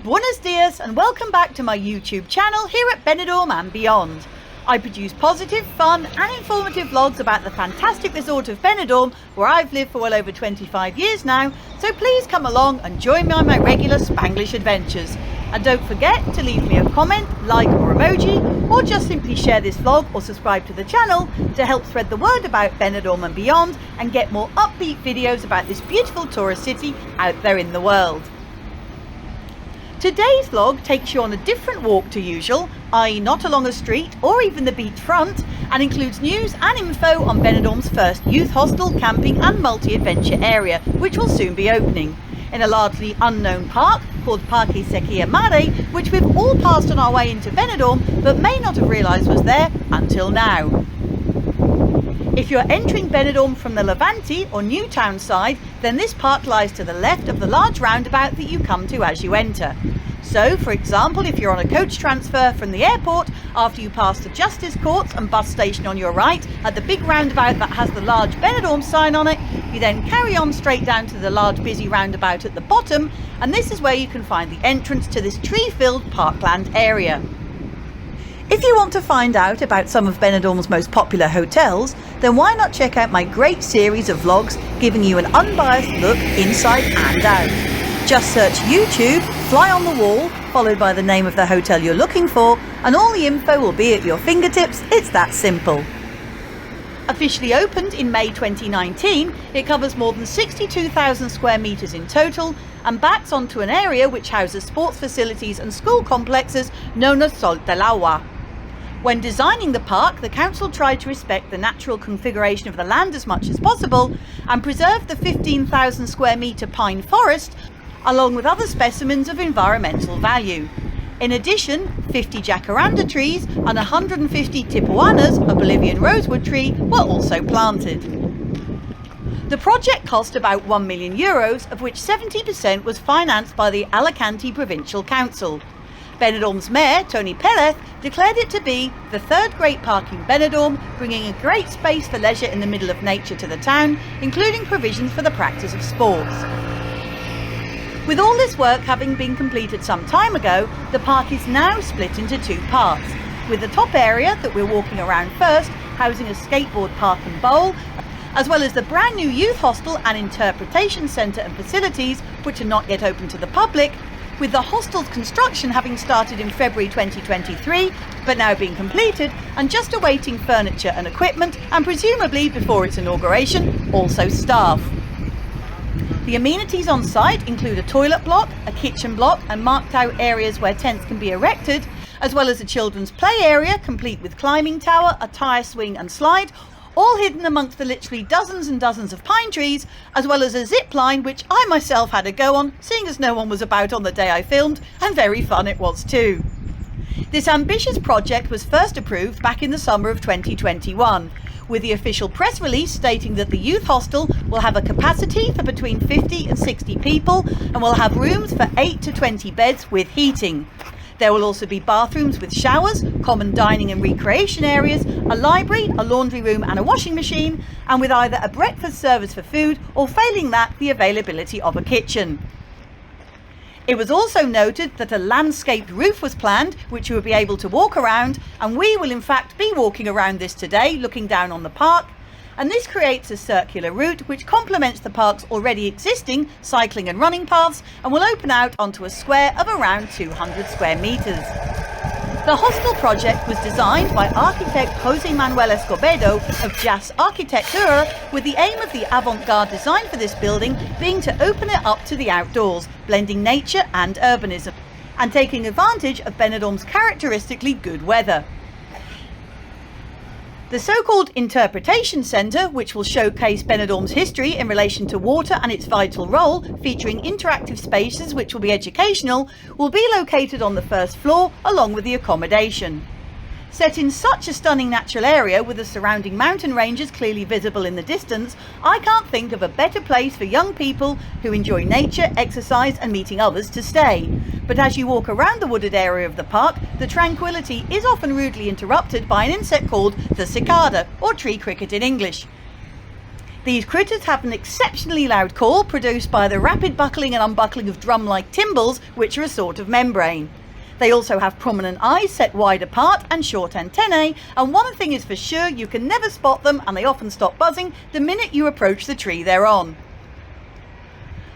buenos dias and welcome back to my YouTube channel here at Benidorm and beyond. I produce positive, fun and informative vlogs about the fantastic resort of Benidorm where I've lived for well over 25 years now, so please come along and join me on my regular Spanglish adventures. And don't forget to leave me a comment, like or emoji, or just simply share this vlog or subscribe to the channel to help spread the word about Benidorm and beyond and get more upbeat videos about this beautiful tourist city out there in the world. Today's vlog takes you on a different walk to usual, i.e. not along a street or even the beach front, and includes news and info on Benidorm's first youth hostel, camping and multi-adventure area, which will soon be opening in a largely unknown park called Sequia Mare, which we've all passed on our way into Benidorm but may not have realised was there until now. If you're entering Benidorm from the Levante or New Town side, then this park lies to the left of the large roundabout that you come to as you enter. So, for example, if you're on a coach transfer from the airport, after you pass the Justice Courts and bus station on your right at the big roundabout that has the large Benidorm sign on it, you then carry on straight down to the large busy roundabout at the bottom, and this is where you can find the entrance to this tree-filled parkland area. If you want to find out about some of Benidorm's most popular hotels, then why not check out my great series of vlogs giving you an unbiased look inside and out. Just search YouTube, Fly on the Wall, followed by the name of the hotel you're looking for, and all the info will be at your fingertips. It's that simple. Officially opened in May 2019, it covers more than 62,000 square metres in total and backs onto an area which houses sports facilities and school complexes known as Sol del Agua. When designing the park, the council tried to respect the natural configuration of the land as much as possible and preserve the 15,000 square metre pine forest along with other specimens of environmental value. In addition, 50 jacaranda trees and 150 tipuanas, a Bolivian rosewood tree, were also planted. The project cost about €1 million, of which 70% was financed by the Alicante Provincial Council. Benidorm's mayor, Tony Pérez, declared it to be the third great park in Benidorm, bringing a great space for leisure in the middle of nature to the town, including provisions for the practice of sports. With all this work having been completed some time ago, the park is now split into two parts, with the top area that we're walking around first housing a skateboard park and bowl, as well as the brand new youth hostel and interpretation centre and facilities which are not yet open to the public, with the hostel's construction having started in February 2023 but now being completed and just awaiting furniture and equipment, and presumably before its inauguration also staff. The amenities on site include a toilet block, a kitchen block and marked out areas where tents can be erected, as well as a children's play area complete with climbing tower, a tyre swing and slide, all hidden amongst the literally dozens and dozens of pine trees, as well as a zip line which I myself had a go on, seeing as no one was about on the day I filmed, and very fun it was too. This ambitious project was first approved back in the summer of 2021, with the official press release stating that the youth hostel will have a capacity for between 50 and 60 people and will have rooms for 8 to 20 beds with heating. There will also be bathrooms with showers, common dining and recreation areas, a library, a laundry room and a washing machine, and with either a breakfast service for food or, failing that, the availability of a kitchen. It was also noted that a landscaped roof was planned which you will be able to walk around, and we will in fact be walking around this today looking down on the park, and this creates a circular route which complements the park's already existing cycling and running paths and will open out onto a square of around 200 square metres. The hostel project was designed by architect José Manuel Escobedo of Jazz Arquitectura, with the aim of the avant-garde design for this building being to open it up to the outdoors, blending nature and urbanism, and taking advantage of Benidorm's characteristically good weather. The so-called Interpretation Centre, which will showcase Benidorm's history in relation to water and its vital role, featuring interactive spaces which will be educational, will be located on the first floor along with the accommodation. Set in such a stunning natural area with the surrounding mountain ranges clearly visible in the distance, I can't think of a better place for young people who enjoy nature, exercise and meeting others to stay. But as you walk around the wooded area of the park, the tranquility is often rudely interrupted by an insect called the cicada, or tree cricket in English. These critters have an exceptionally loud call produced by the rapid buckling and unbuckling of drum-like tymbals, which are a sort of membrane. They also have prominent eyes set wide apart and short antennae, and one thing is for sure, you can never spot them, and they often stop buzzing the minute you approach the tree they're on.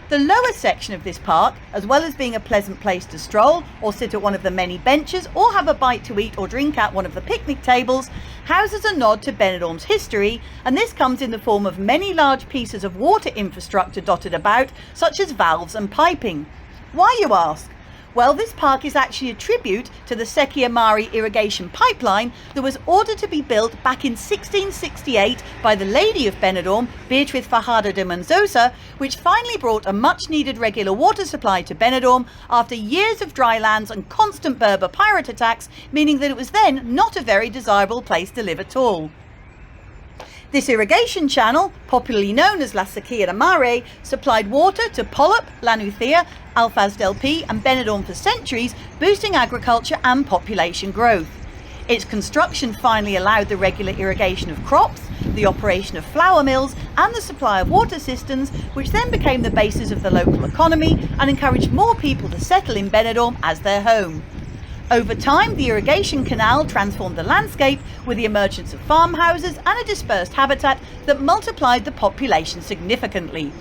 The lower section of this park, as well as being a pleasant place to stroll or sit at one of the many benches or have a bite to eat or drink at one of the picnic tables, houses a nod to Benidorm's history, and this comes in the form of many large pieces of water infrastructure dotted about, such as valves and piping. Why, you ask? Well, this park is actually a tribute to the Sequia Mare irrigation pipeline that was ordered to be built back in 1668 by the Lady of Benidorm, Beatriz Fajardo de Mendoza, which finally brought a much-needed regular water supply to Benidorm after years of dry lands and constant Berber pirate attacks, meaning that it was then not a very desirable place to live at all. This irrigation channel, popularly known as La Sequia de Mare, supplied water to Polop, Lanuthia, Alfaz del Pi and Benidorm for centuries, boosting agriculture and population growth. Its construction finally allowed the regular irrigation of crops, the operation of flour mills and the supply of water systems, which then became the basis of the local economy and encouraged more people to settle in Benidorm as their home. Over time, the irrigation canal transformed the landscape with the emergence of farmhouses and a dispersed habitat that multiplied the population significantly.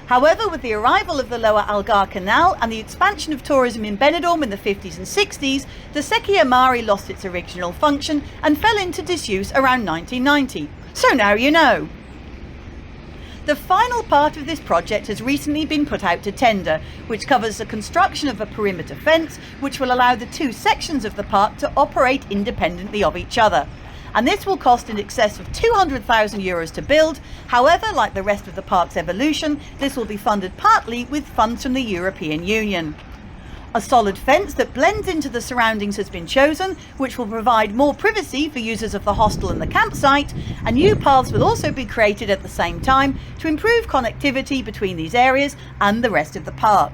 However, with the arrival of the Lower Algar Canal and the expansion of tourism in Benidorm in the 50s and 60s, the Sequia Mare lost its original function and fell into disuse around 1990. So now you know. The final part of this project has recently been put out to tender, which covers the construction of a perimeter fence which will allow the two sections of the park to operate independently of each other. And this will cost in excess of €200,000 to build. However, like the rest of the park's evolution, this will be funded partly with funds from the European Union. A solid fence that blends into the surroundings has been chosen, which will provide more privacy for users of the hostel and the campsite, and new paths will also be created at the same time to improve connectivity between these areas and the rest of the park.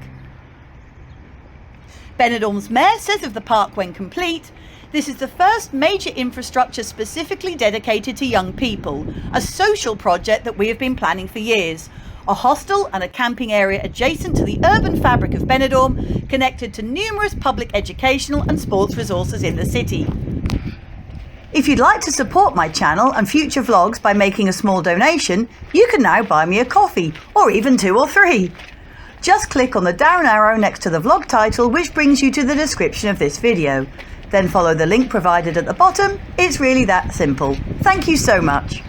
Benidorm's mayor says of the park when complete, "This is the first major infrastructure specifically dedicated to young people, a social project that we have been planning for years. A hostel and a camping area adjacent to the urban fabric of Benidorm, connected to numerous public educational and sports resources in the city." If you'd like to support my channel and future vlogs by making a small donation, you can now buy me a coffee, or even 2 or 3. Just click on the down arrow next to the vlog title, which brings you to the description of this video. Then follow the link provided at the bottom. It's really that simple. Thank you so much.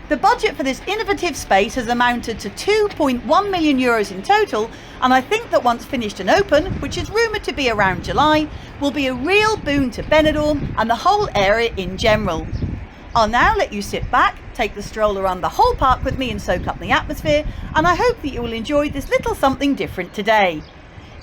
The budget for this innovative space has amounted to €2.1 million in total, and I think that once finished and open, which is rumoured to be around July, will be a real boon to Benidorm and the whole area in general. I'll now let you sit back, take the stroll around the whole park with me and soak up the atmosphere, and I hope that you will enjoy this little something different today.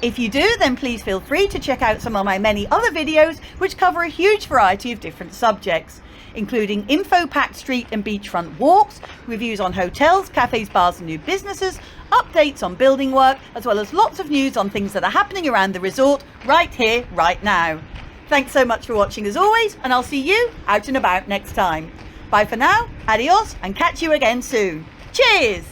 If you do, then please feel free to check out some of my many other videos which cover a huge variety of different subjects, including info-packed street and beachfront walks, reviews on hotels, cafes, bars and new businesses, updates on building work, as well as lots of news on things that are happening around the resort right here, right now. Thanks so much for watching as always, and I'll see you out and about next time. Bye for now, adios, and catch you again soon. Cheers!